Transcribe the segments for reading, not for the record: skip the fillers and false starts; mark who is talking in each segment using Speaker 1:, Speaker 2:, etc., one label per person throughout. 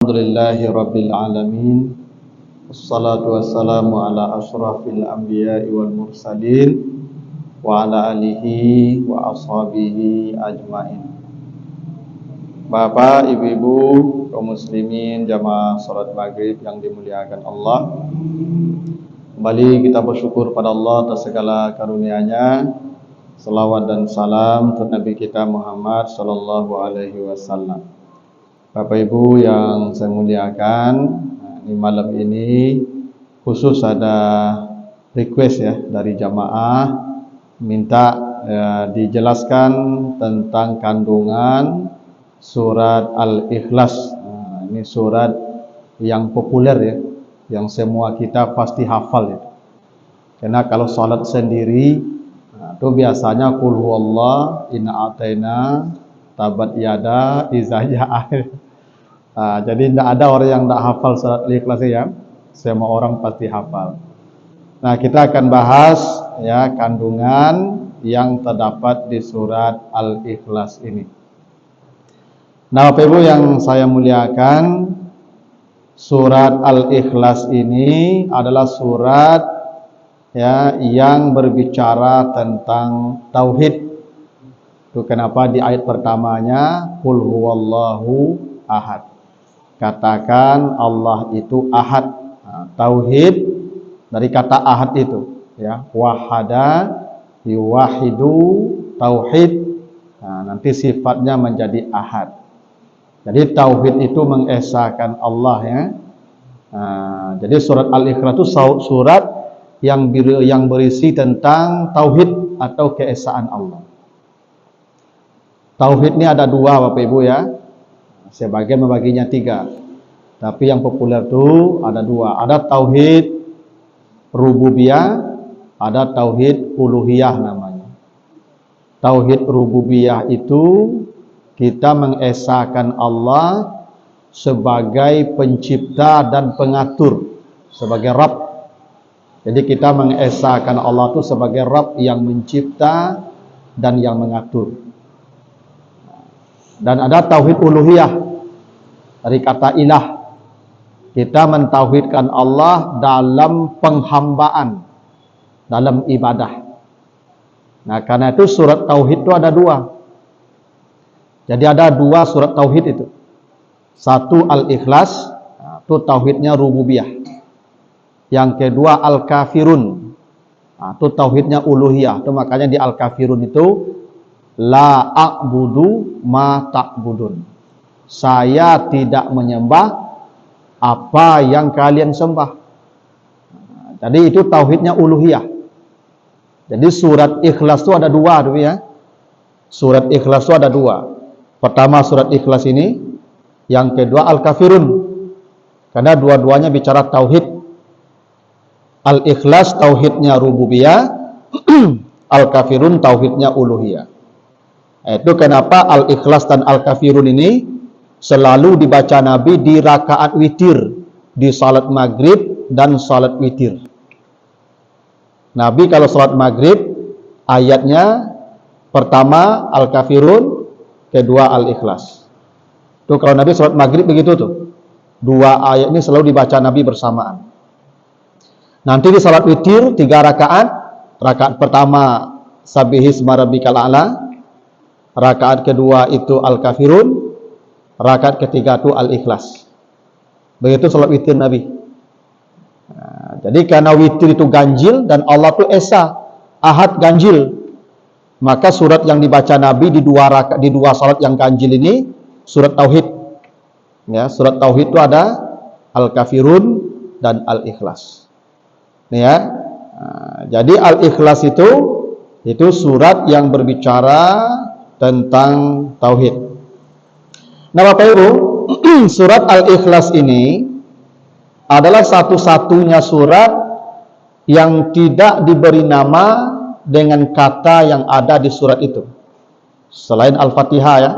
Speaker 1: Alhamdulillahi Rabbil Alamin. Wassalatu wassalamu ala ashrafil anbiya'i wal mursalin wa ala alihi wa ashabihi ajmain. Bapak, ibu-ibu, kaum muslimin, jamaah salat maghrib yang dimuliakan Allah, kembali kita bersyukur pada Allah atas segala karunia-Nya. Salawat dan salam untuk Nabi kita Muhammad sallallahu alaihi wasallam. Bapak Ibu yang saya muliakan, di malam ini khusus ada request ya dari jamaah minta dijelaskan tentang kandungan surat Al-Ikhlas. Ini surat yang populer ya, yang semua kita pasti hafal ya. Karena kalau salat sendiri itu biasanya qul huwallah, inna a'taina, tabat yada, iza jaa. Jadi tidak ada orang yang tidak hafal surat Al-Ikhlas ya. Semua orang pasti hafal. Nah, kita akan bahas ya kandungan yang terdapat di surat Al-Ikhlas ini. Nah, Bapak Ibu yang saya muliakan, surat Al-Ikhlas ini adalah surat ya yang berbicara tentang tauhid. Itu kenapa di ayat pertamanya qul huwallahu ahad. Katakan Allah itu ahad. Tauhid dari kata ahad itu ya, wahada, yuwahidu, tauhid. Nanti sifatnya menjadi ahad. Jadi tauhid itu mengesahkan Allah ya. Jadi surat Al-Ikhlas itu surat yang berisi tentang tauhid atau keesaan Allah. Tauhid ini ada dua Bapak Ibu ya. Sebagian membaginya tiga, tapi yang populer itu ada dua. Ada tauhid rububiyah, ada tauhid uluhiyah namanya. Tauhid rububiyah itu kita mengesahkan Allah sebagai pencipta dan pengatur, sebagai Rabb. Jadi kita mengesahkan Allah itu sebagai Rabb yang mencipta dan yang mengatur. Dan ada tauhid uluhiyah dari kata ilah. Kita mentauhidkan Allah dalam penghambaan, dalam ibadah. Nah, karena itu surat tauhid itu ada dua. Jadi ada dua surat tauhid itu. Satu Al-Ikhlas, itu tauhidnya rububiyah. Yang kedua Al-Kafirun, itu tauhidnya uluhiyah. Itu makanya di Al-Kafirun itu la a'budu ma ta'budun. Saya tidak menyembah apa yang kalian sembah. Jadi itu tauhidnya uluhiyah. Jadi surat Ikhlas itu ada dua ya. Surat Ikhlas itu ada dua. Pertama surat Ikhlas ini, yang kedua Al-Kafirun. Karena dua-duanya bicara tauhid. Al-Ikhlas tauhidnya rububiyah, Al-Kafirun tauhidnya uluhiyah. Itu kenapa Al-Ikhlas dan Al-Kafirun ini selalu dibaca Nabi di rakaat witir, di salat maghrib dan salat witir. Nabi kalau salat maghrib ayatnya pertama Al-Kafirun, kedua Al-Ikhlas. Itu kalau Nabi salat maghrib begitu tuh. Dua ayat ini selalu dibaca Nabi bersamaan. Nanti di salat witir 3 rakaat. Rakaat pertama Sabbihisma rabbikal a'la. Rakaat kedua itu Al-Kafirun, rakaat ketiga itu Al-Ikhlas. Begitu salat witir Nabi. Jadi karena witir itu ganjil dan Allah itu esa, ahad ganjil, maka surat yang dibaca Nabi di dua salat yang ganjil ini surat tauhid. Ya, surat tauhid itu ada Al-Kafirun dan Al-Ikhlas. Ya. Jadi Al-Ikhlas itu surat yang berbicara tentang tauhid. Nah, Bapak Ibu, surat Al-Ikhlas ini adalah satu-satunya surat yang tidak diberi nama dengan kata yang ada di surat itu. Selain Al-Fatihah ya.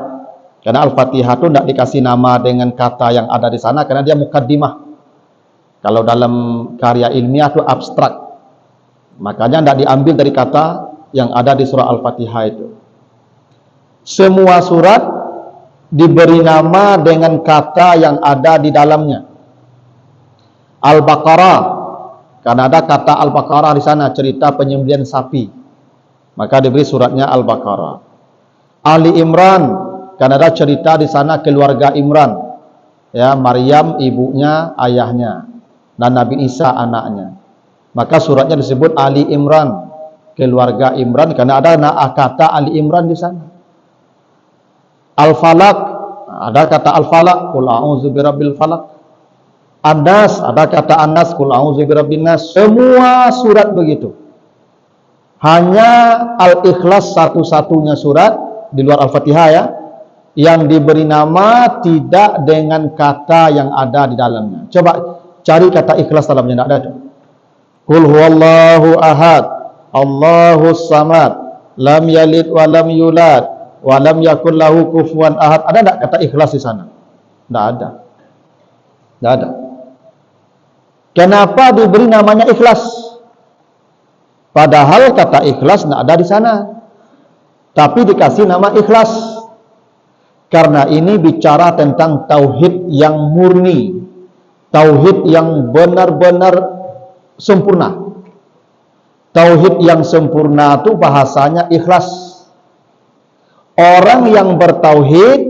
Speaker 1: Karena Al-Fatihah itu tidak dikasih nama dengan kata yang ada di sana karena dia mukaddimah. Kalau dalam karya ilmiah itu abstrak. Makanya tidak diambil dari kata yang ada di surah Al-Fatihah itu. Semua surat
Speaker 2: diberi nama dengan kata yang ada di dalamnya. Al-Baqarah, karena ada kata Al-Baqarah di sana, cerita penyembelihan sapi, maka diberi suratnya Al-Baqarah. Ali Imran, karena ada cerita di sana keluarga Imran, ya, Maryam ibunya, ayahnya, dan Nabi Isa anaknya, maka suratnya disebut Ali Imran, keluarga Imran, karena ada kata Ali Imran di sana. Al-Falaq, ada kata Al-Falaq, qul a'udzu birabbil falaq. An-Nas, ada kata An-Nas, qul a'udzu birabbin nas. Semua surat begitu. Hanya Al-Ikhlas satu-satunya surat di luar Al-Fatihah, ya, yang diberi nama tidak dengan kata yang ada di dalamnya. Coba cari kata Ikhlas dalamnya, tidak ada. Qul huwallahu ahad, Allahus samad, lam yalid wa lam yulad, wa lam yakul lahu kufuwan ahad. Ada tidak kata Ikhlas di sana? Tidak ada. Tidak ada. Kenapa diberi namanya Ikhlas? Padahal kata Ikhlas tidak ada di sana, tapi dikasih nama Ikhlas. Karena ini bicara tentang tauhid yang murni, tauhid yang benar-benar sempurna. Tauhid yang sempurna itu bahasanya ikhlas. Orang yang bertauhid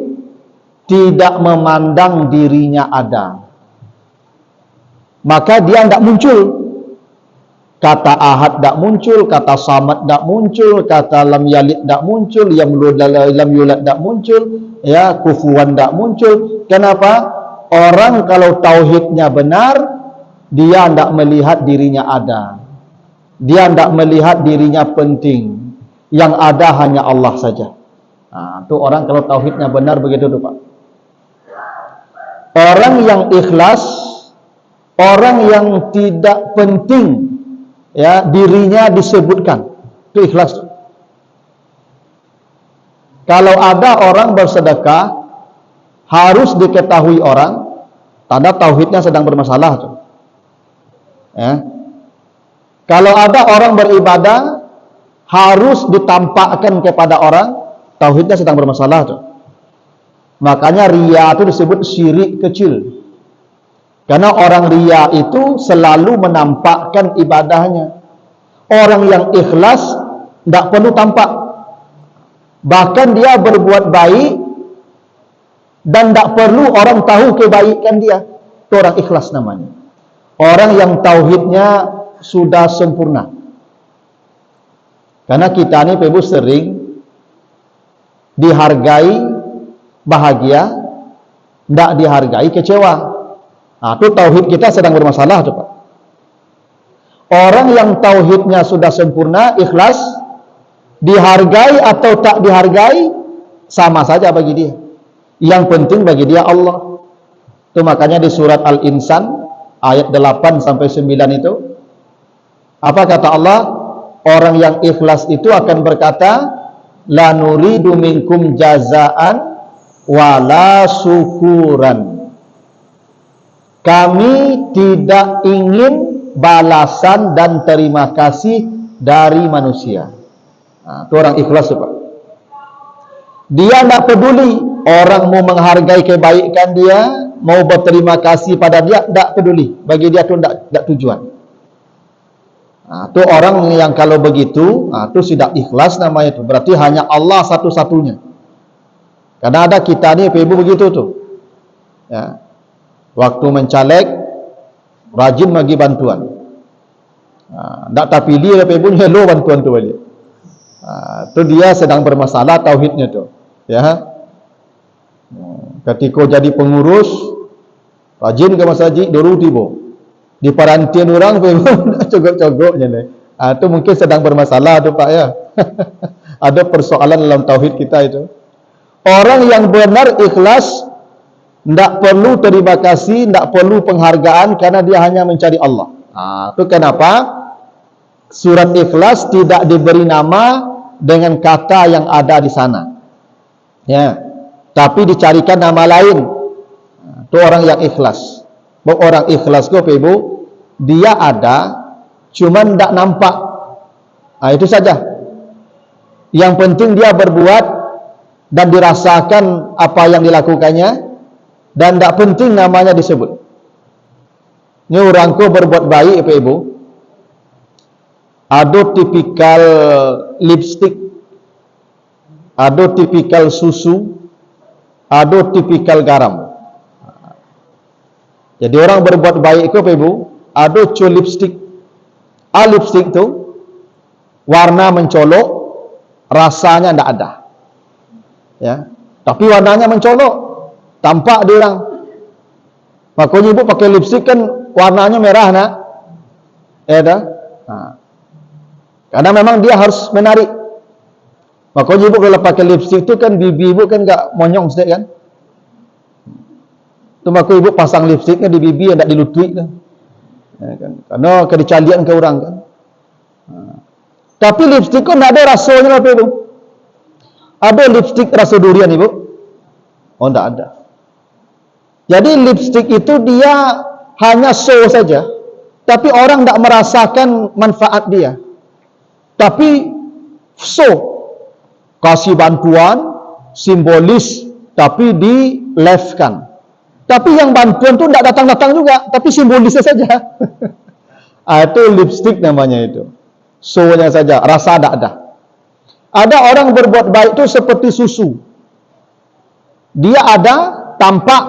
Speaker 2: tidak memandang dirinya ada, maka dia tidak muncul. Kata ahad tidak muncul, kata samad tidak muncul, kata lam yalid tidak muncul, lam yulad tidak muncul, ya, kufuwan tidak muncul. Kenapa? Orang kalau tauhidnya benar, dia tidak melihat dirinya ada, dia tidak melihat dirinya penting. Yang ada hanya Allah saja. Nah, itu orang kalau tauhidnya benar begitu tuh, Pak. Orang yang ikhlas, orang yang tidak penting, ya, dirinya disebutkan, itu ikhlas. Kalau ada orang bersedekah harus diketahui orang, tanda tauhidnya sedang bermasalah tuh. Ya. Kalau ada orang beribadah harus ditampakkan kepada orang, tauhidnya sedang bermasalah tuh. Makanya riya itu disebut syirik kecil. Karena orang riya itu selalu menampakkan ibadahnya. Orang yang ikhlas tidak perlu tampak. Bahkan dia berbuat baik dan tidak perlu orang tahu kebaikan dia. Itu orang ikhlas namanya. Orang yang tauhidnya sudah sempurna. Karena kita ini Ibu sering dihargai bahagia, tidak dihargai kecewa. Nah, itu tauhid kita sedang bermasalah tuh, Pak. Orang yang tauhidnya sudah sempurna, ikhlas, dihargai atau tak dihargai sama saja bagi dia. Yang penting bagi dia Allah. Itu makanya di surat Al-Insan ayat 8 sampai 9 itu, apa kata Allah? Orang yang ikhlas itu akan berkata, la nuridu minkum jazaan wala syukuran. Kami tidak ingin balasan dan terima kasih dari manusia. Nah, itu orang ikhlas, Pak. Dia tidak peduli orang mau menghargai kebaikan dia, mau berterima kasih pada dia, tidak peduli. Bagi dia itu tidak tujuan. Nah, itu orang yang kalau begitu, nah, itu tidak ikhlas namanya itu. Berarti hanya Allah satu-satunya. Karena ada kita nih Ibu begitu tuh. Ya. Waktu mencaleg rajin bagi bantuan. Tidak tak pilih Ibu hello bantuan tu balik. Itu dia sedang bermasalah tauhidnya tuh. Ya. Ketika jadi pengurus rajin ke masjid dulu tiba. Di parantian orang cogok-cogoknya nih. Itu mungkin sedang bermasalah tuh, Pak, ya. Ada persoalan dalam tauhid kita itu. Orang yang benar ikhlas tidak perlu terima kasih, tidak perlu penghargaan, karena dia hanya mencari Allah. Itu kenapa surat Ikhlas tidak diberi nama dengan kata yang ada di sana, ya, tapi dicarikan nama lain. Itu orang yang ikhlas. Orang ikhlas kok Ibu, dia ada, cuman tidak nampak. Itu saja. Yang penting dia berbuat dan dirasakan apa yang dilakukannya, dan tak penting namanya disebut. Ini orang ko berbuat baik Pak Ibu, ada tipikal lipstick, ada tipikal susu, ada tipikal garam. Jadi orang berbuat baik ko Pak Ibu, ada co lipstick. Lipstick tu warna mencolok, rasanya tidak ada. Ya, tapi warnanya mencolok, tampak dia orang. Makanya ibu pakai lipstick kan warnanya merah nak, ya dah. Karena memang dia harus menarik. Makanya ibu kalau pakai lipstick tu kan bibi ibu kan enggak monyong sedek kan. Tu maka ibu pasang lipsticknya di bibi yang tak dilutui kan. Ya, kan? Karena kedicalian ke orang kan. Tapi lipstick kan tak ada rasanya apa ibu? Ada lipstick rasa durian ibu? Oh, tidak ada. Jadi lipstick itu dia hanya show saja, tapi orang tidak merasakan manfaat dia. Tapi show, kasih bantuan, simbolis, tapi di live-kan. Tapi yang bantuan itu tidak datang-datang juga, tapi simbolisnya saja. Itu lipstick namanya itu. Show-nya saja, rasa tidak ada. Ada orang berbuat baik itu seperti susu. Dia ada, tampak,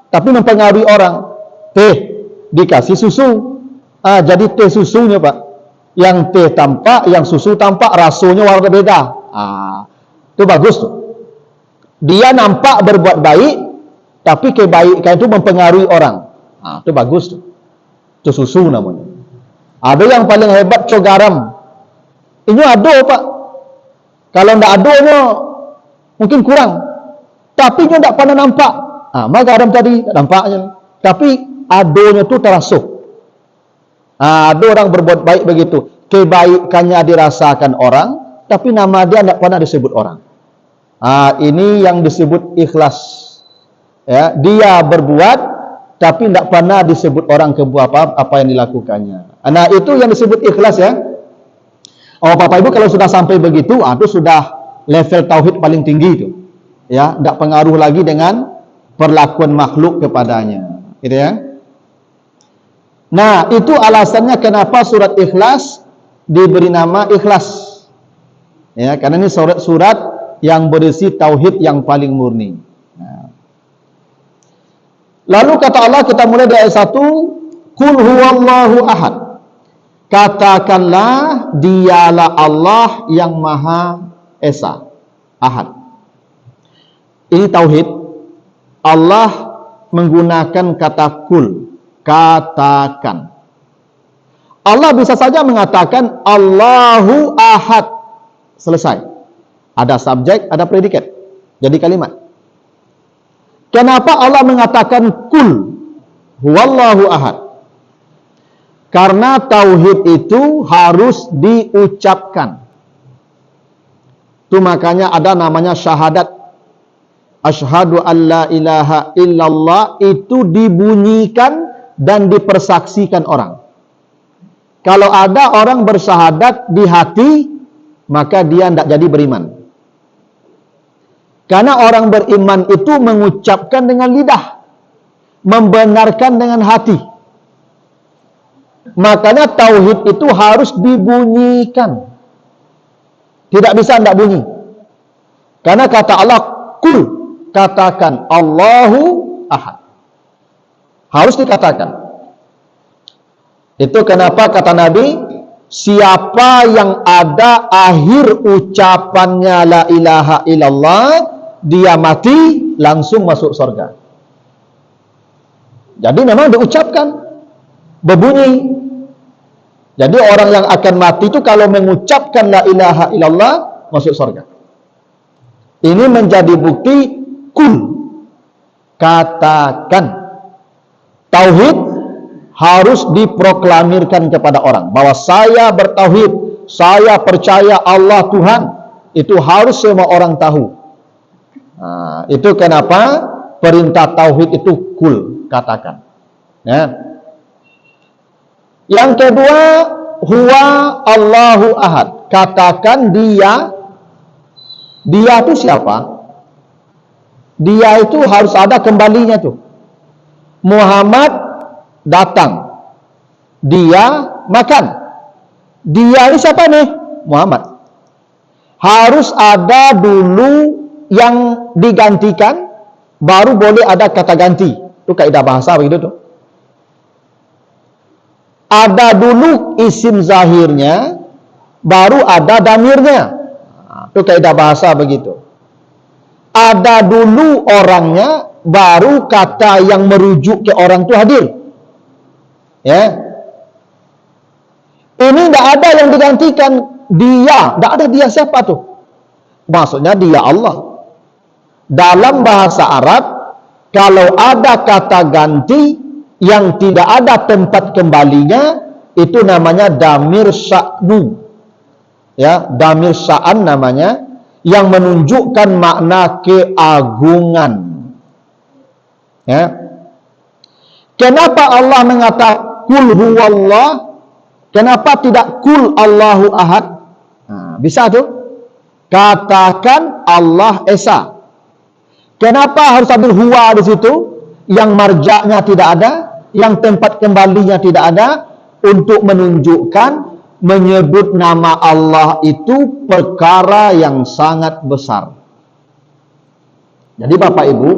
Speaker 2: tapi mempengaruhi orang. Teh, dikasih susu. Jadi teh susunya Pak. Yang teh tampak, yang susu tampak, rasanya warna beda. Itu bagus tuh. Dia nampak berbuat baik, tapi kebaikan itu mempengaruhi orang. Itu bagus tuh. Itu susu namanya. Ada yang paling hebat, co garam. Ini ada Pak. Kalau tidak adanya mungkin kurang, tapi dia tidak pernah nampak. Maka garam tadi tak nampaknya, tapi adanya itu terasuh. Ada orang berbuat baik begitu, kebaikannya dirasakan orang, tapi nama dia tidak pernah disebut orang. Ini yang disebut ikhlas. Ya, dia berbuat, tapi tidak pernah disebut orang kebuat apa yang dilakukannya. Nah, itu yang disebut ikhlas ya. Bapak Ibu kalau sudah sampai begitu, itu sudah level tauhid paling tinggi itu. Ya, tidak pengaruh lagi dengan perlakuan makhluk kepadanya. Gitu ya. Nah, itu alasannya kenapa surat Ikhlas diberi nama Ikhlas. Ya, karena ini surat yang berisi tauhid yang paling murni. Nah. Lalu kata Allah, kita mulai dari ayat 1, Qul huwallahu ahad. Katakanlah dialah Allah yang Maha Esa, Ahad. Ini tauhid. Allah menggunakan kata kul, katakan. Allah bisa saja mengatakan Allahu Ahad, selesai. Ada subjek, ada predikat, jadi kalimat. Kenapa Allah mengatakan kul, huwallahu ahad? Karena tauhid itu harus diucapkan. Itu makanya ada namanya syahadat. Asyhadu an la ilaha illallah, itu dibunyikan dan dipersaksikan orang. Kalau ada orang bersyahadat di hati, maka dia tidak jadi beriman. Karena orang beriman itu mengucapkan dengan lidah, membenarkan dengan hati. Makanya tauhid itu harus dibunyikan. Tidak bisa tidak bunyi. Karena kata Allah, kul, katakan Allahu Ahad. Harus dikatakan. Itu kenapa kata Nabi, siapa yang ada akhir ucapannya la ilaha illallah, dia mati langsung masuk surga. Jadi memang diucapkan, berbunyi. Jadi orang yang akan mati itu kalau mengucapkan la ilaha illallah masuk surga. Ini menjadi bukti kul, katakan. Tauhid harus diproklamirkan kepada orang bahwa saya bertauhid, saya percaya Allah Tuhan. Itu harus semua orang tahu. Itu kenapa perintah tauhid itu kul, katakan. Ya. Yang kedua, huwa Allahu ahad. Katakan dia itu siapa? Dia itu harus ada kembalinya tuh. Muhammad datang, dia makan. Dia ini siapa nih? Muhammad. Harus ada dulu yang digantikan, baru boleh ada kata ganti. Itu kaidah bahasa begitu tuh. Ada dulu isim zahirnya, baru ada damirnya. Itu kaidah bahasa begitu. Ada dulu orangnya, baru kata yang merujuk ke orang itu hadir. Ya. Ini tidak ada yang digantikan. Dia, tidak ada dia siapa tuh? Maksudnya dia Allah. Dalam bahasa Arab, kalau ada kata ganti yang tidak ada tempat kembalinya, itu namanya damir sya'nu. Ya, damir sya'an namanya, yang menunjukkan makna keagungan. Ya. Kenapa Allah mengatakan kul huwallah? Kenapa tidak kul Allahu ahad? Nah, bisa tuh. Katakan Allah esa. Kenapa harus ambil huwa di situ? Yang marjaknya tidak ada, yang tempat kembalinya tidak ada, untuk menunjukkan menyebut nama Allah itu perkara yang sangat besar. Jadi Bapak Ibu,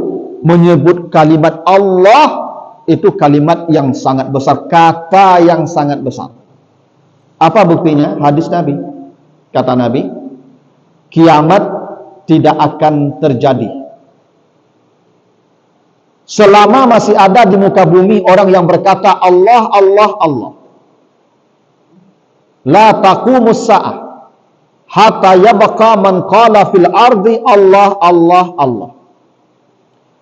Speaker 2: menyebut kalimat Allah itu kalimat yang sangat besar, kata yang sangat besar. Apa buktinya? Hadis Nabi. Kata Nabi, kiamat tidak akan terjadi selama masih ada di muka bumi orang yang berkata Allah, Allah, Allah. La taqumus sa'ah hatta yabqa man qala fil ardi Allah, Allah, Allah.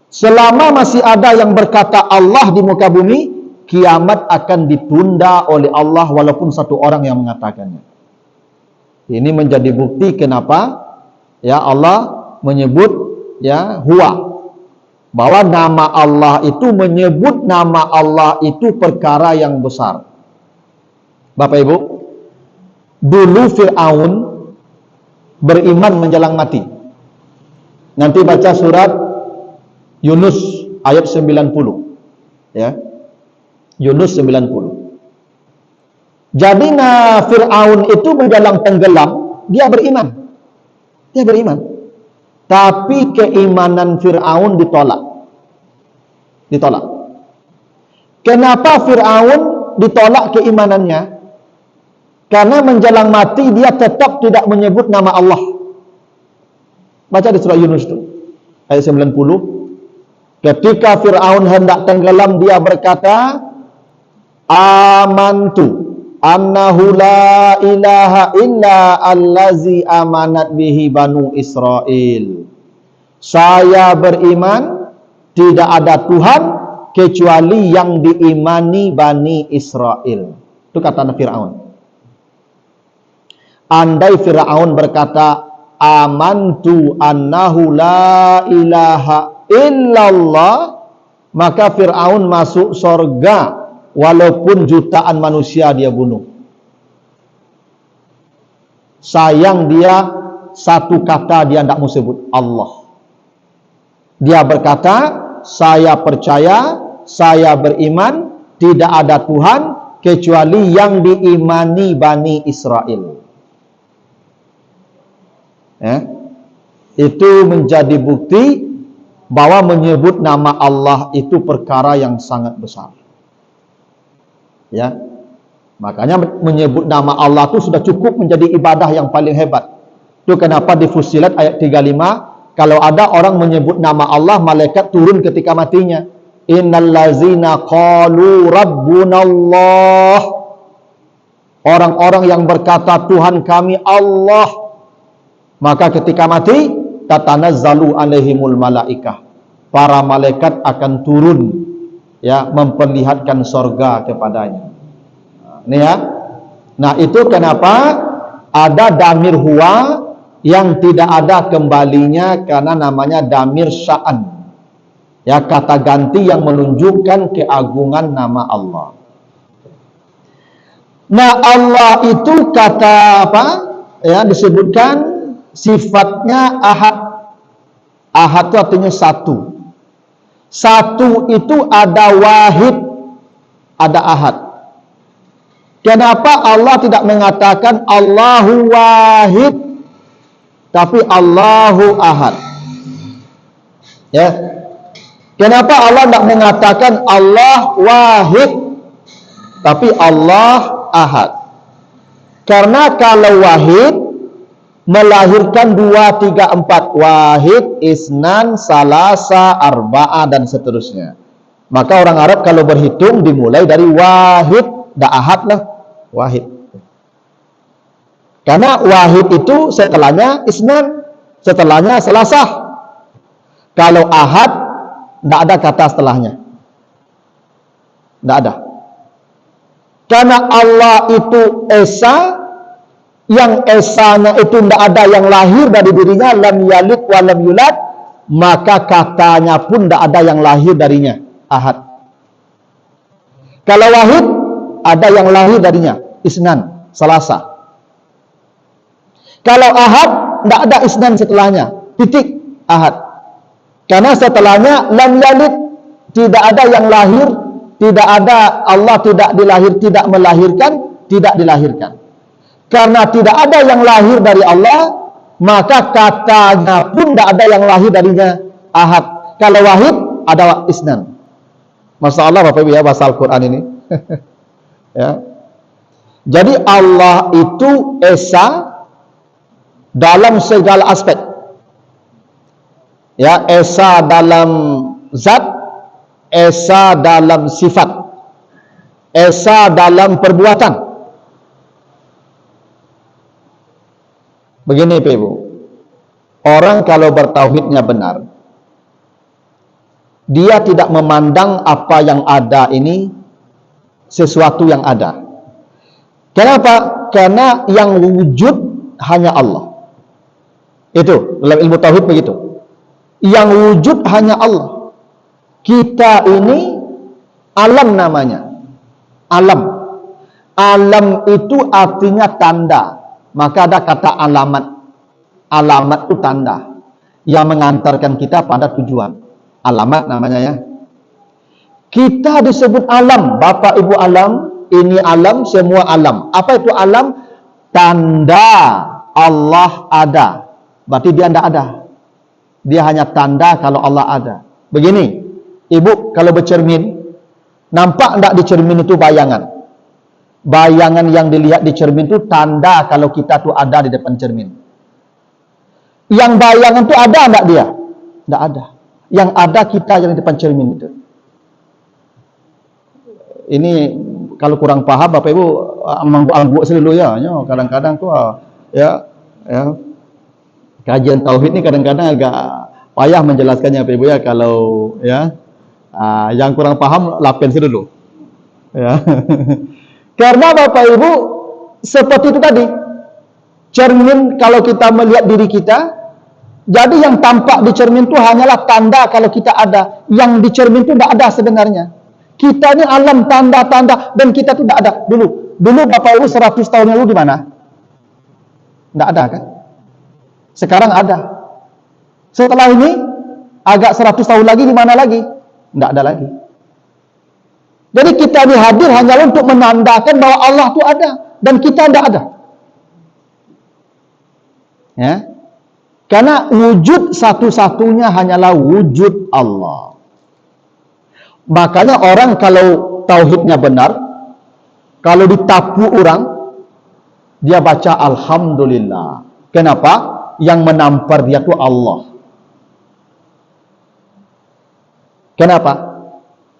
Speaker 2: Selama masih ada yang berkata Allah di muka bumi, kiamat akan ditunda oleh Allah walaupun satu orang yang mengatakannya. Ini menjadi bukti kenapa ya Allah menyebut ya huwa, bahwa nama Allah itu, menyebut nama Allah itu perkara yang besar. Bapak Ibu, dulu Fir'aun beriman menjelang mati. Nanti baca surat Yunus ayat 90. Ya. Yunus 90. Jadi Fir'aun itu menjelang tenggelam, dia beriman. Dia beriman. Tapi keimanan Fir'aun ditolak. Ditolak. Kenapa Fir'aun ditolak keimanannya? Karena menjelang mati dia tetap tidak menyebut nama Allah. Baca di surah Yunus itu ayat 90. Ketika Fir'aun hendak tenggelam, dia berkata, amantu annahu la ilaha illa allazi amanat bihi banu Israel. Saya beriman tidak ada Tuhan kecuali yang diimani Bani Israel. Itu kata Fir'aun. Andai Fir'aun berkata amantu annahu la ilaha illallah, maka Fir'aun masuk surga walaupun jutaan manusia dia bunuh. Sayang dia satu kata dia tidak mau sebut Allah. Dia berkata, saya percaya, saya beriman, tidak ada Tuhan kecuali yang diimani Bani Israel. Itu menjadi bukti bahwa menyebut nama Allah itu perkara yang sangat besar. Ya, makanya menyebut nama Allah itu sudah cukup menjadi ibadah yang paling hebat. Itu kenapa di Fussilat ayat 35, kalau ada orang menyebut nama Allah, malaikat turun ketika matinya. Innallazina qalu rabbunallah. Orang-orang yang berkata Tuhan kami Allah, maka ketika mati tatanazzalu alaihimul malaikah. Para malaikat akan turun ya memperlihatkan sorga kepadanya. Ini ya. Nah, itu kenapa ada damir huwa yang tidak ada kembalinya, karena namanya damir sya'an. Ya, kata ganti yang menunjukkan keagungan nama Allah. Nah, Allah itu kata apa? Ya, disebutkan sifatnya ahad. Ahad itu artinya satu. Satu itu ada wahid, ada ahad. Kenapa Allah tidak mengatakan Allahu wahid, tapi Allahu ahad? Ya. Kenapa Allah tidak mengatakan Allah wahid, tapi Allah ahad? Karena kalau wahid melahirkan 2, 3, 4. Wahid, isnan, salasa, arba'ah, dan seterusnya. Maka orang Arab kalau berhitung dimulai dari wahid, dah ahad lah. Wahid. Karena wahid itu setelahnya isnan, setelahnya salasah. Kalau ahad, tidak ada kata setelahnya. Tidak ada. Karena Allah itu esa, yang esanya itu tidak ada yang lahir dari dirinya, lam yalid wa lam yulad, maka katanya pun tidak ada yang lahir darinya, ahad. Kalau wahid, ada yang lahir darinya, isnan, salasa. Kalau ahad, tidak ada isnan setelahnya, titik, ahad. Karena setelahnya lam yalid, tidak ada yang lahir, tidak ada, Allah tidak melahirkan, tidak dilahirkan. Karena tidak ada yang lahir dari Allah, maka katanya pun tidak ada yang lahir darinya, ahad. Kalau wahid, ada isnan. Masya Allah Bapak Ibu ya, bahasa Al-Quran ini. Ya. Jadi Allah itu esa dalam segala aspek. Ya, esa dalam zat, esa dalam sifat, esa dalam perbuatan. Begini Pak Ibu, orang kalau bertauhidnya benar, dia tidak memandang apa yang ada ini sesuatu yang ada. Kenapa? Karena yang wujud hanya Allah. Itu dalam ilmu tauhid begitu. Yang wujud hanya Allah. Kita ini alam namanya. Alam. Alam itu artinya tanda. Maka ada kata alamat. Alamat itu tanda yang mengantarkan kita pada tujuan. Alamat namanya ya. Kita disebut alam. Bapak Ibu alam, ini alam, semua alam. Apa itu alam? Tanda Allah ada. Berarti dia tidak ada. Dia hanya tanda kalau Allah ada. Begini, Ibu kalau bercermin, nampak tidak di cermin itu bayangan? Bayangan yang dilihat di cermin itu tanda kalau kita tuh ada di depan cermin. Yang bayangan itu ada enggak dia? Enggak ada. Yang ada kita yang di depan cermin itu. Ini kalau kurang paham Bapak Ibu angguk dulu ya. Kadang-kadang tuh ya kajian tauhid ini kadang-kadang agak payah menjelaskannya Bapak Ibu ya, kalau ya yang kurang paham lapen dulu. Ya. Karena Bapak Ibu seperti itu tadi, cermin kalau kita melihat diri kita, jadi yang tampak di cermin itu hanyalah tanda kalau kita ada. Yang di cermin itu tidak ada sebenarnya. Kita ini alam tanda-tanda dan kita itu tidak ada. Dulu Bapak Ibu 100 tahun lalu di mana? Tidak ada kan? Sekarang ada. Setelah ini agak 100 tahun lagi di mana lagi? Tidak ada lagi. Jadi kita ini hadir hanya untuk menandakan bahwa Allah itu ada dan kita tidak ada. Ya. Karena wujud satu-satunya hanyalah wujud Allah. Makanya orang kalau tauhidnya benar, kalau ditapu orang, dia baca Alhamdulillah. Kenapa? Yang menampar dia itu Allah. Kenapa?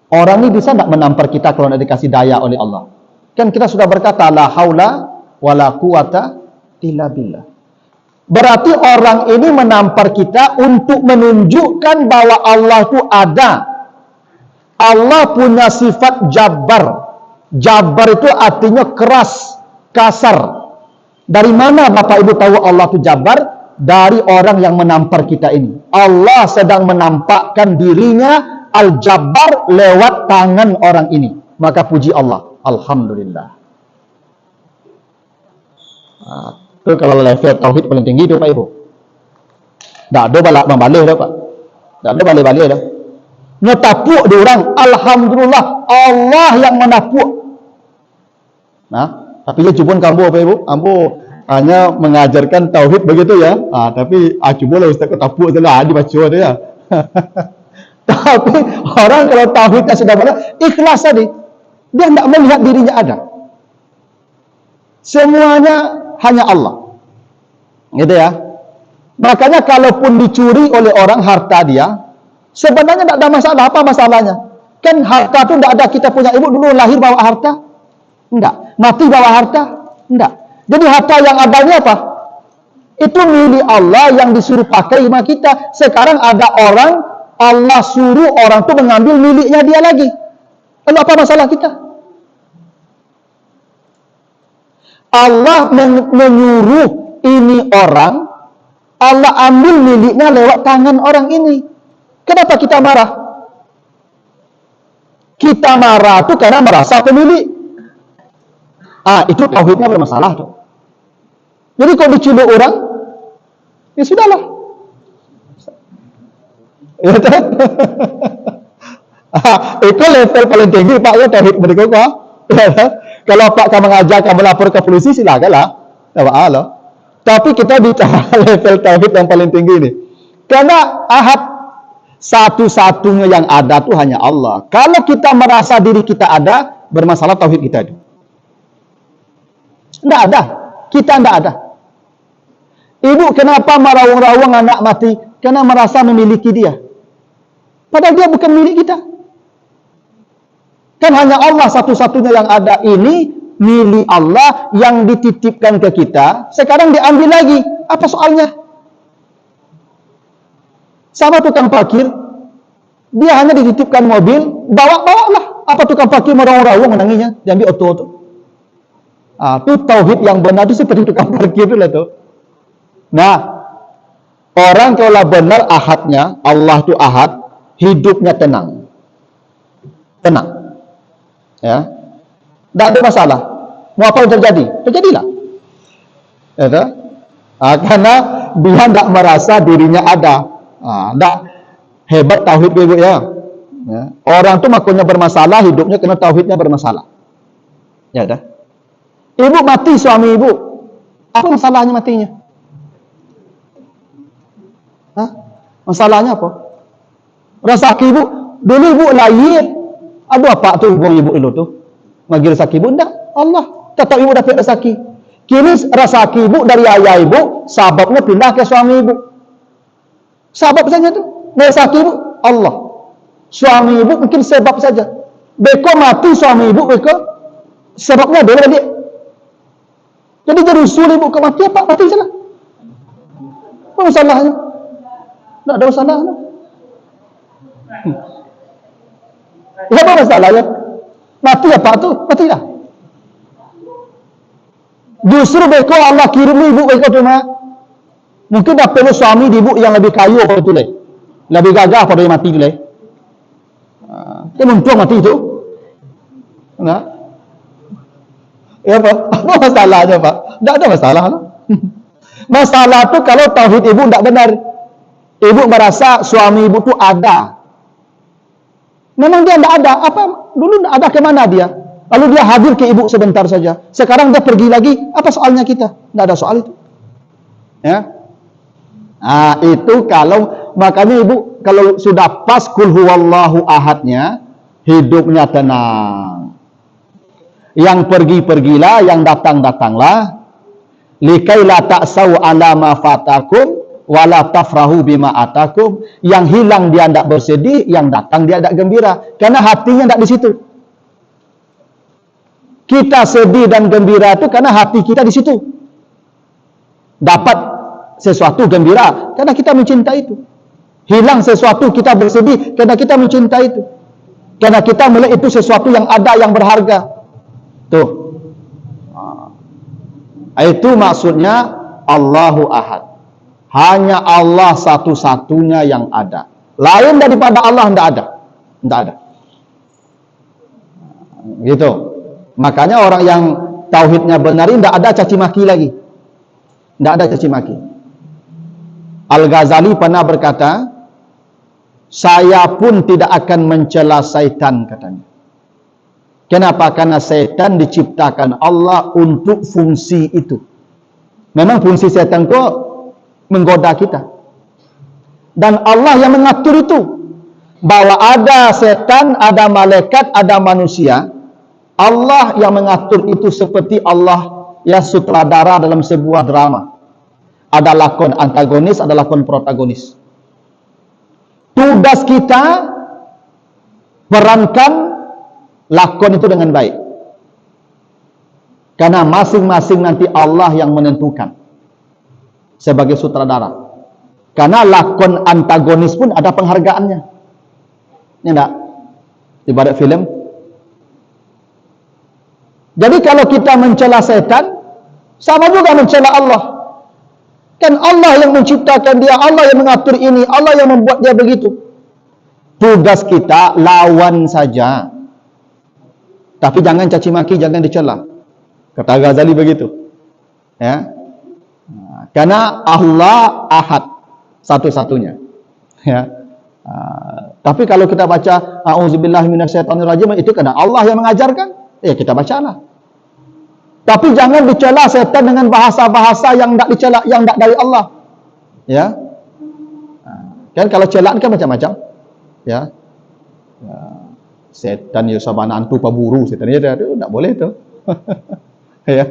Speaker 2: Orang ini bisa tidak menampar kita kalau tidak dikasih daya oleh Allah? Kan kita sudah berkata, la haula wa la quwata illa billah. Berarti orang ini menampar kita untuk menunjukkan bahwa Allah itu ada. Allah punya sifat jabbar. Jabbar itu artinya keras, kasar. Dari mana Bapak Ibu tahu Allah itu jabbar? Dari orang yang menampar kita ini. Allah sedang menampakkan dirinya Al-Jabbar lewat tangan orang ini. Maka puji Allah. Alhamdulillah. Itu kalau level tauhid paling tinggi itu Pak Ibu. Tak ada balak membalik dah Pak. Tak ada balik-balik dah. Ngetapuk dia orang, alhamdulillah Allah yang menapuk. Nah, tapi dia cuma kamu apa ibu? Kamu hanya mengajarkan tauhid begitu ya. Tapi cuba lah ustaz ketapuk salah dibaca dia ya. Tapi orang kalau tauhidnya sudah benar, ikhlas tadi. Dia tidak melihat dirinya ada. Semuanya hanya Allah. Gitu ya. Makanya kalaupun dicuri oleh orang harta dia, sebenarnya tidak ada masalah. Apa masalahnya? Kan harta itu tidak ada. Kita punya ibu dulu lahir bawa harta? Tidak. Mati bawa harta? Tidak. Jadi harta yang adanya apa? Itu milik Allah yang disuruh pakai sama kita. Sekarang ada orang, Allah suruh orang itu mengambil miliknya dia lagi. Lalu apa masalah kita? Allah menyuruh ini orang, Allah ambil miliknya lewat tangan orang ini. Kenapa kita marah? Kita marah itu karena merasa pemilik. Itu tauhidnya bermasalah tuh. Jadi kalau diculik orang, ya sudahlah. Itu level paling tinggi Pak ya tauhid mereka kok. Kalau Pak kamu mengajak kamu lapor ke polisi silakanlah. Allah. Tapi kita bicara level tauhid yang paling tinggi ini. Karena ahad satu-satunya yang ada tuh hanya Allah. Kalau kita merasa diri kita ada, bermasalah tauhid kita itu. Tidak ada. Kita tidak ada. Ibu kenapa merawang-rawang anak mati? Karena merasa memiliki dia. Padahal dia bukan milik kita. Kan hanya Allah satu-satunya yang ada. Ini milik Allah yang dititipkan ke kita. Sekarang diambil lagi. Apa soalnya? Sama tukang parkir. Dia hanya dititipkan mobil. Bawa-bawalah. Apa tukang parkir merawang-rawang menanginya? Diambil oto-oto. Itu tauhid yang benar itu seperti tukang parkir itu lah tuh. Nah, orang kalau benar ahadnya, Allah itu ahad, hidupnya tenang. Tenang. Ya. Tidak ada masalah. Mau apa yang terjadi? Terjadilah. Ya, karena dia tidak merasa dirinya ada. Tidak hebat tauhid ibu ya. Orang itu makanya bermasalah, hidupnya karena tauhidnya bermasalah. Ya dah. Ibu mati suami ibu. Apa masalahnya matinya? Masalahnya apa? Rezeki ibu. Dulu ibu lahir. Aduh apa tu ibu itu tuh? Bagi rezeki ibu enggak? Allah. Tetap ibu dapat rezeki. Kini rezeki ibu dari ayah ibu, sababnya pindah ke suami ibu. Sabab saja tuh. Rezeki ibu Allah. Suami ibu mungkin sebab saja. Beko mati suami ibu, beko sebabnya dulu dia. Jadi usul ibu ke mati apa? Mati saja. Apa masalahnya? Tak ada masalah. Ya apa masalahnya? Mati apa tu? Matilah. Justru beko Allah kirim ibu beko tu mah. Mungkin dah perlu suami ibu yang lebih kayu apa tu leh. Lebih gagah pada yang mati tu leh. Dia muntung mati tu. Nah. Ya apa? Apa masalahnya Pak? Tak ada masalah lah. Masalah tu kalau tauhid ibu tak benar. Ibu merasa suami ibu tu ada. Memang dia tidak ada. Apa? Dulu tidak ada ke mana dia? Lalu dia hadir ke ibu sebentar saja. Sekarang dia pergi lagi. Apa soalnya kita? Tidak ada soal itu. Ya. Itu kalau makanya ibu kalau sudah pas kul huwallahu ahadnya, hidupnya tenang. Yang pergi-pergilah, yang datang-datanglah. Likai la ta'sau ala ma fatakum wala tafrahu bima atakum. Yang hilang dia tidak bersedih, yang datang dia tidak gembira, karena hatinya tidak di situ. Kita sedih dan gembira itu karena hati kita di situ. Dapat sesuatu gembira karena kita mencintai itu. Hilang sesuatu kita bersedih karena kita mencintai itu. Karena kita melihat itu sesuatu yang ada, yang berharga. Tuh. Itu maksudnya Allahu Ahad. Hanya Allah satu-satunya yang ada. Lain daripada Allah tidak ada. Tidak ada. Gitu. Makanya orang yang tauhidnya benar ini tidak ada caci maki lagi. Tidak ada caci maki. Al-Ghazali pernah berkata, saya pun tidak akan mencela syaitan, katanya. Kenapa? Karena syaitan diciptakan Allah untuk fungsi itu. Memang fungsi syaitan itu menggoda kita. Dan Allah yang mengatur itu. Bahwa ada syaitan, ada malaikat, ada manusia. Allah yang mengatur itu seperti Allah yang sutradara dalam sebuah drama. Ada lakon antagonis, ada lakon protagonis. Tugas kita perankan lakon itu dengan baik. Karena masing-masing nanti Allah yang menentukan sebagai sutradara. Karena lakon antagonis pun ada penghargaannya. Ini enggak? Ibarat film. Jadi kalau kita mencela setan, sama juga mencela Allah. Kan Allah yang menciptakan dia, Allah yang mengatur ini, Allah yang membuat dia begitu. Tugas kita lawan saja. Tapi jangan caci maki, jangan dicela. Kata Ghazali begitu. Ya. Karena Allah Ahad, satu-satunya. Ya. Tapi kalau kita baca A'udzubillahi minasyaitonirrajim, itu karena Allah yang mengajarkan, ya kita bacalah. Tapi jangan dicela setan dengan bahasa-bahasa yang tidak dicela, yang tidak dari Allah. Ya. Kan kalau celaan kan macam-macam. Ya. Setan ya sabana antu paburu, setan ya tidak boleh tu. Ya.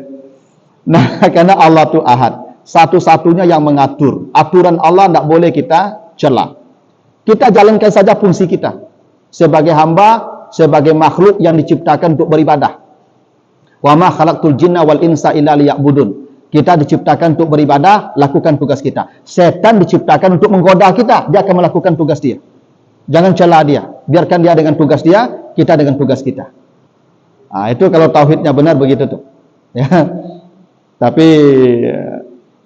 Speaker 2: Nah, karena Allah tu Ahad, satu-satunya yang mengatur. Aturan Allah tidak boleh kita cela. Kita jalankan saja fungsi kita sebagai hamba, sebagai makhluk yang diciptakan untuk beribadah. Wa ma khalaqtul jinna wal insa illa liya'budun. Kita diciptakan untuk beribadah, lakukan tugas kita. Setan diciptakan untuk menggoda kita, dia akan melakukan tugas dia. Jangan cela dia, biarkan dia dengan tugas dia, kita dengan tugas kita. Itu kalau tauhidnya benar begitu tuh. Ya. Tapi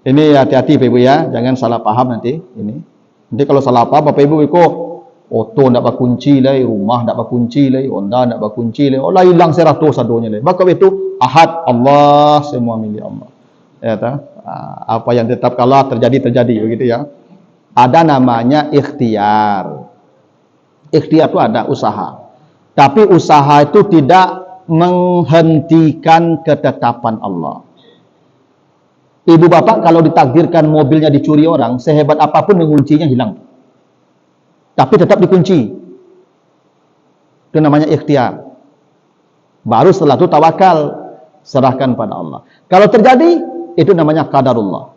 Speaker 2: ini hati-hati Bapak Ibu ya, jangan salah paham nanti ini. Nanti kalau salah paham Bapak Ibu kok oto ndak berkunci lah, rumah ndak berkunci lah, Honda ndak berkunci lah. Oh lah hilang 100 sadonya lah. Maka itu Ahad, Allah, semua milik Allah. Ya ta? Apa yang tetap Allah terjadi begitu ya. Ada namanya ikhtiar. Ikhtiar itu ada usaha. Tapi usaha itu tidak menghentikan ketetapan Allah. Ibu bapak kalau ditakdirkan mobilnya dicuri orang, sehebat apapun menguncinya hilang. Tapi tetap dikunci. Itu namanya ikhtiar. Baru setelah itu tawakal, serahkan pada Allah. Kalau terjadi, itu namanya qadarullah.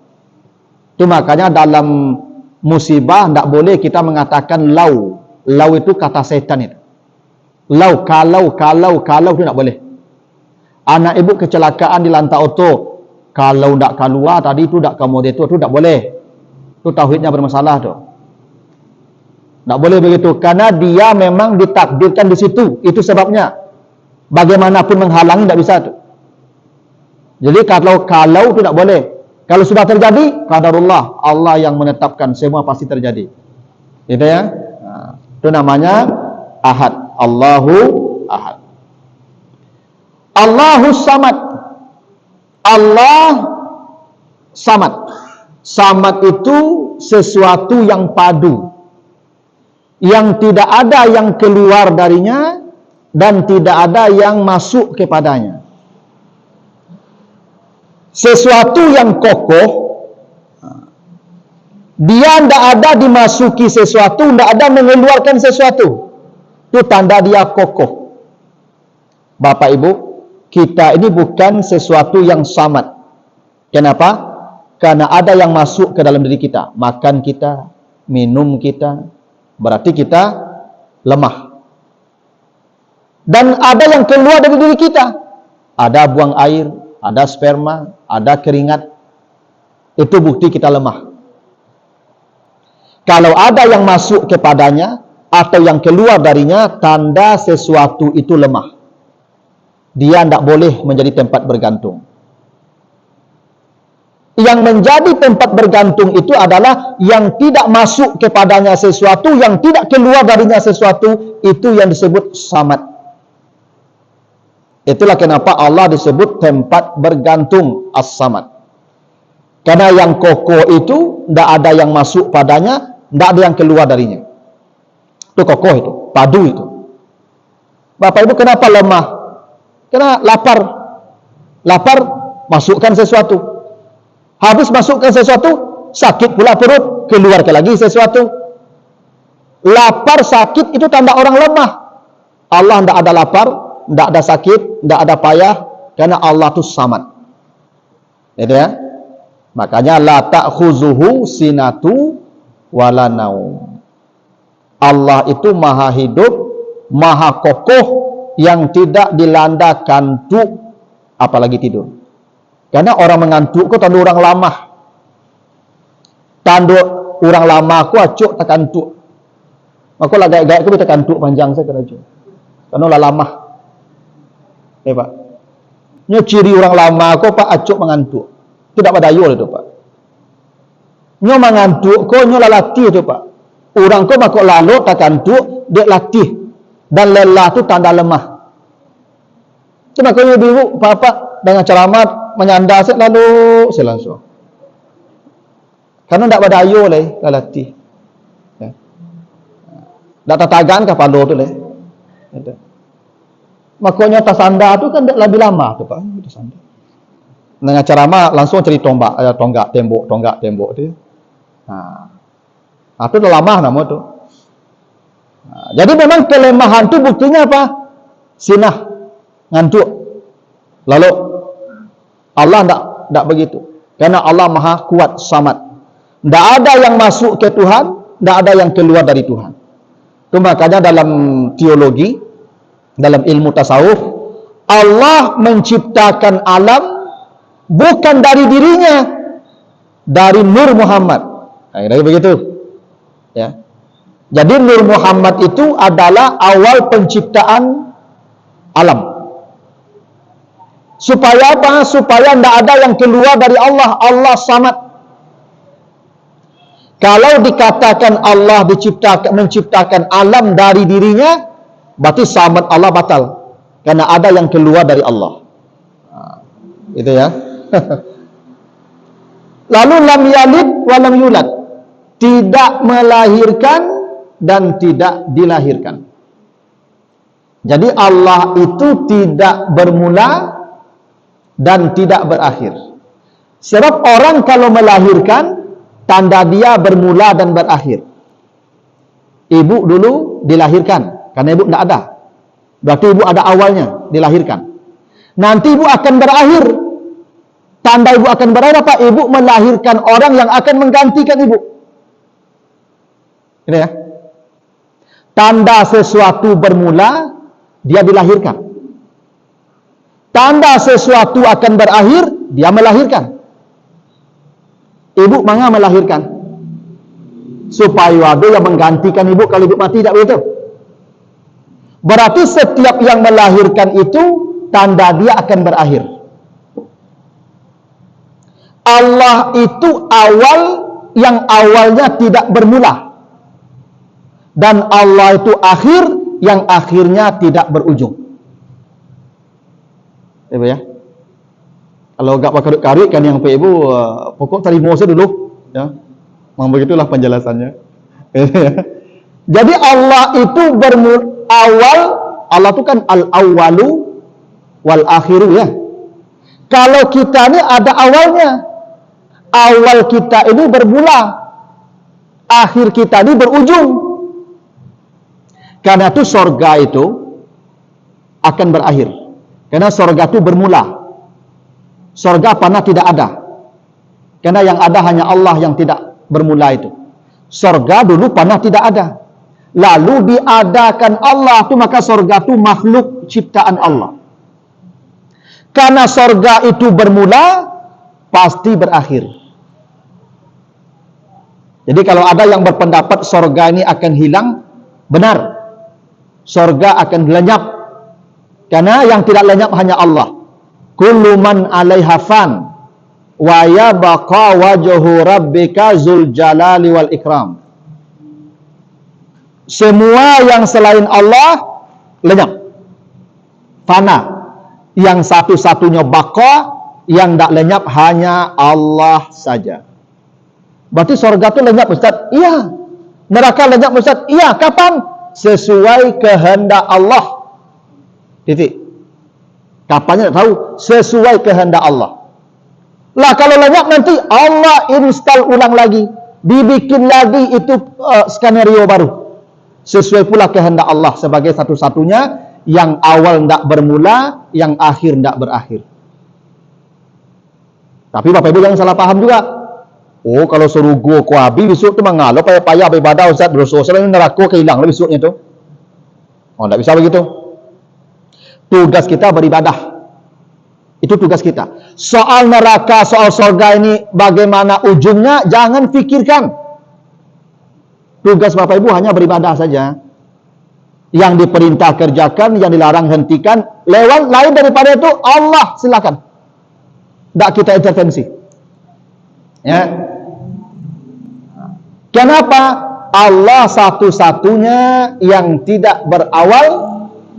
Speaker 2: Itu makanya dalam musibah tidak boleh kita mengatakan lau. Lau itu kata setan itu. Lau, kalau itu tidak boleh. Anak ibu kecelakaan di lantai auto, kalau tidak keluar tadi itu tidak kamu itu tidak boleh. Itu tauhidnya bermasalah tu. Tak boleh begitu, karena dia memang ditakdirkan di situ. Itu sebabnya. Bagaimanapun menghalangi tidak bisa tu. Jadi kalau itu tidak boleh. Kalau sudah terjadi, qadarullah, Allah yang menetapkan semua pasti terjadi. Gitu ya. Itu namanya Ahad. Allahu Ahad. Allahus Samad. Allah Samad. Samad itu sesuatu yang padu. Yang tidak ada yang keluar darinya dan tidak ada yang masuk kepadanya. Sesuatu yang kokoh, dia tidak ada dimasuki sesuatu, tidak ada mengeluarkan sesuatu. Itu tanda dia kokoh. Bapak Ibu, kita ini bukan sesuatu yang samad. Kenapa? Karena ada yang masuk ke dalam diri kita. Makan kita, minum kita, berarti kita lemah. Dan ada yang keluar dari diri kita. Ada buang air, ada sperma, ada keringat. Itu bukti kita lemah. Kalau ada yang masuk kepadanya atau yang keluar darinya, tanda sesuatu itu lemah. Dia tidak boleh menjadi tempat bergantung. Yang menjadi tempat bergantung itu adalah yang tidak masuk kepadanya sesuatu, yang tidak keluar darinya sesuatu, itu yang disebut samad. Itulah kenapa Allah disebut tempat bergantung, as-samad. Karena yang kokoh itu tidak ada yang masuk padanya, tidak ada yang keluar darinya. Itu kokoh itu, padu itu. Bapak Ibu kenapa lemah? Karena lapar. Lapar, masukkan sesuatu. Habis masukkan sesuatu, sakit pula perut, keluarkan lagi sesuatu. Lapar, sakit itu tanda orang lemah. Allah tidak ada lapar, tidak ada sakit, tidak ada payah, karena Allah itu samad. Itu ya. Makanya la ta'khuzuhu sinatu wala naum. Allah itu maha hidup, maha kokoh, yang tidak dilanda kantuk, apalagi tidur. Karena orang mengantuk itu tanda orang lama. Tanda orang lama aku acuk tak kantuk. Aku lah gaya-gaya aku tak kantuk panjang saya kerja. Karena lah lama. Pak. Ini ciri orang lama aku pak acuk mengantuk. Tidak pada yul itu pak. Nyo mengantuk ko nyo latih itu pak. Orang ko makok lalu tak kantuk dia latih. Dan lelah itu tanda lemah. Cuma kalau ibu bapak dengan ceramah menyandar saya lalu saya langsung. Karena tidak pada ayo leh latih. Ya. Tak tatagan ke palo tu leh. Makanya tasanda tu kan lebih lama tu pak. Tasanda. Dengan ceramah langsung cari tonggak tembok tu. Nah, itu dah lama nama tu. Nah, jadi memang kelemahan tu buktinya apa? Sinah, ngantuk. Lalu Allah tidak begitu. Karena Allah maha kuat, samad. Tidak ada yang masuk ke Tuhan, tidak ada yang keluar dari Tuhan. Itu makanya dalam teologi, dalam ilmu tasawuf, Allah menciptakan alam bukan dari dirinya, dari Nur Muhammad. Kira-kira begitu. Ya. Jadi Nur Muhammad itu adalah awal penciptaan alam. Supaya apa? Supaya tidak ada yang keluar dari Allah. Allah samad. Kalau dikatakan Allah menciptakan alam dari dirinya, berarti samad Allah batal. Karena ada yang keluar dari Allah. Itu ya. Lalu lam yalid wa lam yulad. Tidak melahirkan dan tidak dilahirkan. Jadi Allah itu tidak bermula dan tidak berakhir. Sebab orang kalau melahirkan, tanda dia bermula dan berakhir. Ibu dulu dilahirkan, karena ibu tidak ada. Berarti ibu ada awalnya, dilahirkan. Nanti ibu akan berakhir. Tanda ibu akan berakhir apa? Ibu melahirkan orang yang akan menggantikan ibu. Ini ya. Tanda sesuatu bermula, dia dilahirkan. Tanda sesuatu akan berakhir, dia melahirkan. Ibu mangga melahirkan. Supaya ada yang menggantikan ibu kalau ibu mati, tidak begitu? Berarti setiap yang melahirkan itu, tanda dia akan berakhir. Allah itu awal yang awalnya tidak bermula. Dan Allah itu akhir yang akhirnya tidak berujung. Ibu ya. Kalau enggak pakai karik kan yang ibu pokok terima saja dulu ya. Memang begitulah penjelasannya. Jadi Allah itu awal, Allah itu kan al-awwalu wal akhiru ya. Kalau kita ini ada awalnya. Awal kita ini bermula, akhir kita ini berujung. Karena itu sorga itu akan berakhir. Karena sorga itu bermula. Sorga pernah tidak ada. Karena yang ada hanya Allah yang tidak bermula itu. Sorga dulu pernah tidak ada. Lalu diadakan Allah itu, maka sorga itu makhluk ciptaan Allah. Karena sorga itu bermula, pasti berakhir. Jadi kalau ada yang berpendapat sorga ini akan hilang, benar. Sorga akan lenyap. Karena yang tidak lenyap hanya Allah. Kullu man 'alaiha fan wa yabqa wajhu rabbika dzul jalali wal ikram. Semua yang selain Allah lenyap, fana. Yang satu-satunya baqa, yang tidak lenyap hanya Allah saja. Berarti surga itu lenyap Ustaz? Iya. Neraka lenyap Ustaz? Iya. Kapan? sesuai kehendak Allah. Titik. Kapannya tak tahu, sesuai kehendak Allah. Lah kalau lenyap nanti Allah install ulang lagi, dibikin lagi itu skenario baru. Sesuai pula kehendak Allah sebagai satu-satunya yang awal tidak bermula, yang akhir tidak berakhir. Tapi Bapak Ibu jangan salah paham juga. Oh, kalau suruh gua ku habis besok tu mangalo payah-payah beribadah Ustaz, dosa selain neraka kehilang lah besoknya tu. Oh, tidak bisa begitu. Tugas kita beribadah. Itu tugas kita. Soal neraka, soal surga ini bagaimana ujungnya jangan fikirkan. Tugas Bapak Ibu hanya beribadah saja. Yang diperintah kerjakan, yang dilarang hentikan. Lewat lain daripada itu Allah silakan. Tak kita intervensi. Ya. Kenapa? Allah satu-satunya yang tidak berawal,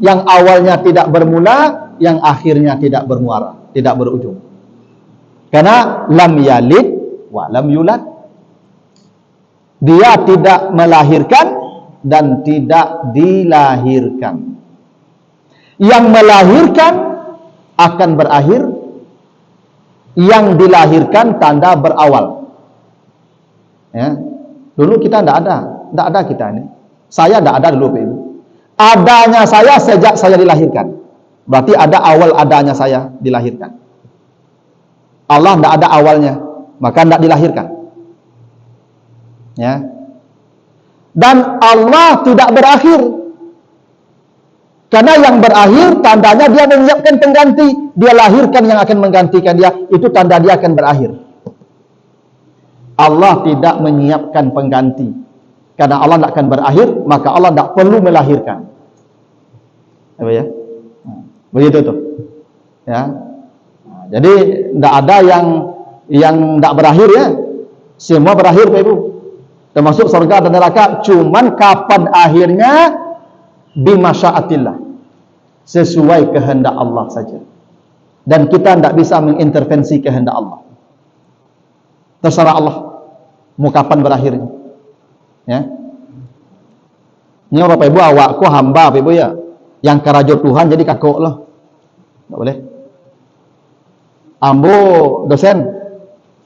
Speaker 2: yang awalnya tidak bermula, yang akhirnya tidak bermuara, tidak berujung. Karena lam yalid wa lam yulad. Dia tidak melahirkan dan tidak dilahirkan. Yang melahirkan akan berakhir, yang dilahirkan tanda berawal. Ya. Dulu kita tidak ada kita ini. Saya tidak ada dulu, Ibu. Adanya saya sejak saya dilahirkan. Berarti ada awal adanya saya dilahirkan. Allah tidak ada awalnya, maka tidak dilahirkan. Ya. Dan Allah tidak berakhir. Karena yang berakhir tandanya dia menyiapkan pengganti. Dia lahirkan yang akan menggantikan dia. Itu tanda dia akan berakhir. Allah tidak menyiapkan pengganti. Karena Allah tidak akan berakhir, maka Allah tidak perlu melahirkan. Apa ya? Begitu tuh. Ya. Jadi tidak ada yang tidak berakhir ya. Semua berakhir Pak Ibu. Termasuk surga dan neraka. Cuman kapan akhirnya bimasyaatillah. Sesuai kehendak Allah saja. Dan kita tidak bisa mengintervensi kehendak Allah. Terserah Allah mau kapan berakhirnya. Ya. Ini Bapak Ibu awakku hamba Bapak Ibu ya. Yang kerajo Tuhan jadi kakok lah. Tak boleh. Ambo dosen,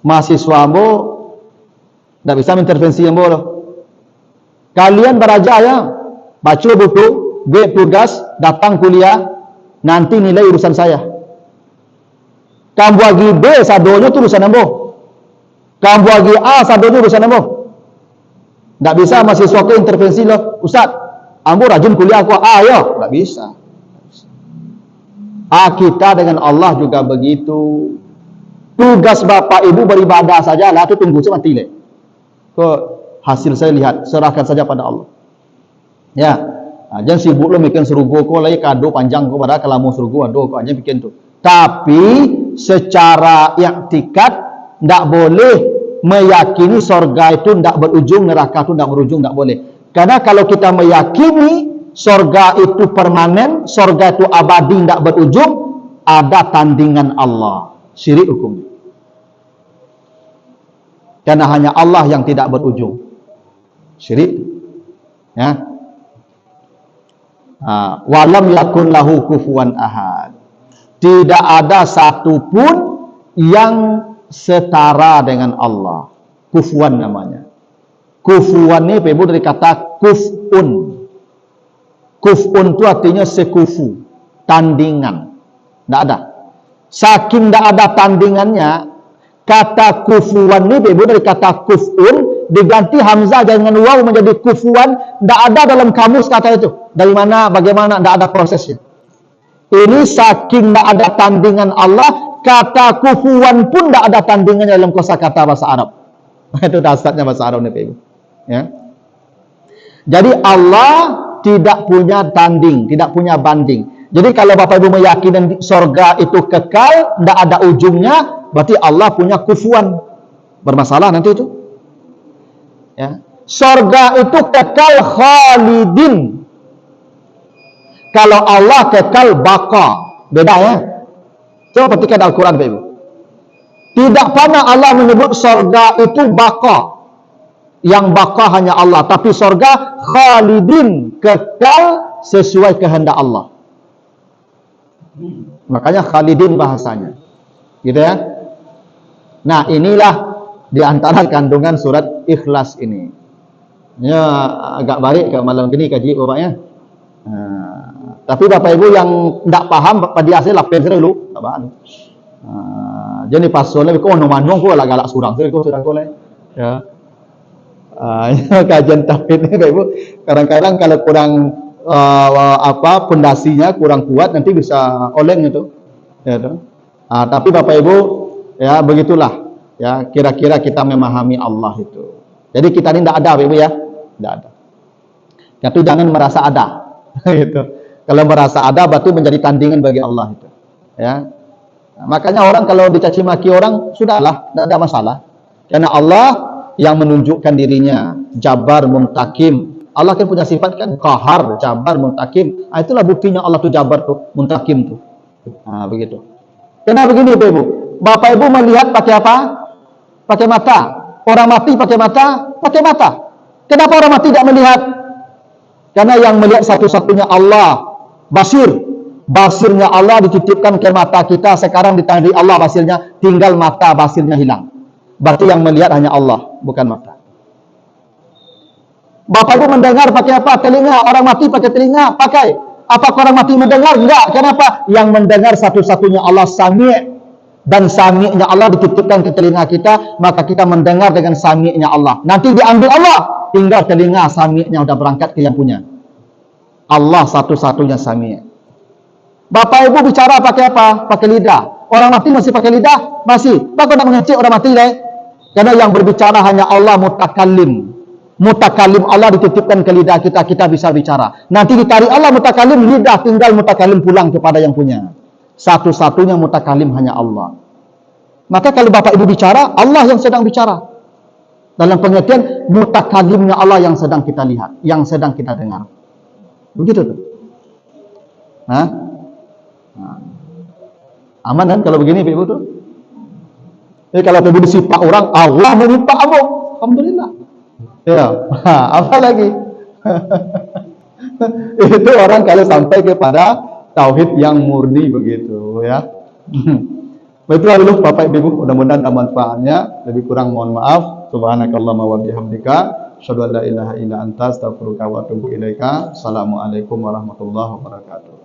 Speaker 2: mahasiswa ambo tidak bisa mengintervensi ambo loh. Kalian beraja ya, baca buku, buat tugas, datang kuliah, nanti nilai urusan saya. Kamu bagi B sadonya itu urusan ambo. Kamu bagi A sadonya urusan ambo. Tak bisa mahasiswa ke intervensi loh. Ustaz, ambo rajin kuliah aku. Ayo, tak bisa. Kita dengan Allah juga begitu. Tugas Bapak Ibu beribadah saja lah, itu tunggu cuma tilai. Kok hasil saya lihat, serahkan saja pada Allah. Ya, jangan sibuk lo bikin surugo kok lagi kado panjang kok pada kalau mau surugo aduh kok aja bikin tuh. Tapi secara i'tikad tidak boleh meyakini sorga itu tidak berujung, neraka itu tidak berujung, tidak boleh. Karena kalau kita meyakini sorga itu permanen, sorga itu abadi, tidak berujung, ada tandingan Allah. Syirik hukum. Karena hanya Allah yang tidak berujung. Syirik. Ya. Walam yakun lahu kufuwan ahad. Tidak ada satupun yang setara dengan Allah. Kufuwan namanya. Kufuwan ini Ibu dari kata kufun. Kufun itu artinya sekufu, tandingan. Tidak ada. Saking tidak ada tandingannya, kata kufuan ini Ibu dari kata kufun diganti hamzah dengan waw menjadi kufuan. Tidak ada dalam kamus kata itu. Dari mana, bagaimana, tidak ada prosesnya. Ini saking tidak ada tandingan Allah, kata kufuan pun tidak ada tandingannya dalam kosakata bahasa Arab. Itu dasarnya bahasa Arab nih Ibu. Ya. Jadi Allah tidak punya tanding, tidak punya banding. Jadi kalau Bapak Ibu meyakini sorga itu kekal, tidak ada ujungnya, berarti Allah punya kufuan. Bermasalah nanti itu. Ya. Sorga itu kekal khalidin. Kalau Allah kekal baqa. Beda ya. Coba perhatikan Al-Quran Bapak Ibu. Tidak pernah Allah menyebut sorga itu baqa. Yang baka hanya Allah, tapi surga khalidin, kekal sesuai kehendak Allah. Makanya khalidin bahasanya. Gitu ya. Nah, inilah di antara kandungan surat Ikhlas ini. Ya, agak baik ke malam gini kaji urutnya. Tapi Bapak Ibu yang tidak paham pada asal lapin dulu, tak paham. Jadi pasolnya kau nomor kau galak surang, kau surang kau lah. Ya. Kajian tauhid ini Bapak Ibu, kadang-kadang kalau kurang pondasinya kurang kuat nanti bisa oleng itu. Ya, tapi Bapak Ibu ya begitulah ya, kira-kira kita memahami Allah itu. Jadi kita ini tidak ada Bapak Ibu ya, tidak ada. Tapi jangan merasa ada. Gitu. Kalau merasa ada berarti menjadi tandingan bagi Allah itu. Ya. Makanya orang kalau dicaci maki orang sudahlah, tidak ada masalah. Karena Allah yang menunjukkan dirinya Jabbar Muntakim. Allah kan punya sifat kan Qahar, Jabbar Muntakim. Itulah buktinya Allah tuh Jabbar tuh, Muntakim tuh. Begitu. Karena begini Bapak Ibu, Bapak Ibu melihat pakai apa? Pakai mata. Orang mati pakai mata, pakai mata. Kenapa orang mati tidak melihat? Karena yang melihat satu-satunya Allah, basir. Basirnya Allah dititipkan ke mata kita, sekarang ditandai Allah basirnya, tinggal mata basirnya hilang. Berarti yang melihat hanya Allah, bukan mata. Bapak Ibu mendengar pakai apa? Telinga. Orang mati pakai telinga, pakai. Apakah orang mati mendengar? Enggak. Kenapa? Yang mendengar satu-satunya Allah, Sami'. Dan Sami'nya Allah dititipkan ke telinga kita, maka kita mendengar dengan Sami'nya Allah. Nanti diambil Allah, tinggal telinga Sami'nya udah berangkat ke yang punya. Allah satu-satunya Sami'. Bapak Ibu bicara pakai apa? Pakai lidah. Orang mati masih pakai lidah? Masih. Bapak nak mengecek orang mati deh. Karena yang berbicara hanya Allah, mutakalim. Mutakalim Allah dititipkan ke lidah kita, kita bisa bicara. Nanti ditarik Allah mutakalim, lidah tinggal mutakalim pulang kepada yang punya. Satu-satunya mutakalim hanya Allah. Maka kalau Bapak Ibu bicara, Allah yang sedang bicara. Dalam pengertian mutakalimnya Allah yang sedang kita lihat, yang sedang kita dengar. Begitu tuh. Aman kan kalau begini Ibu tuh? Jadi kalau Ibu disipak orang, Allah meminta kamu. Alhamdulillah. Ya, apa lagi? Itu orang kalau sampai kepada tauhid yang murni begitu ya. Baiklah dulu Bapak Ibu, mudah-mudahan ada manfaatnya. Lebih kurang mohon maaf. Subhanakallahumma wa bihamdika, asyhadu an la ilaha illa anta, astaghfiruka wa atubu ilaika. Assalamualaikum warahmatullahi wabarakatuh.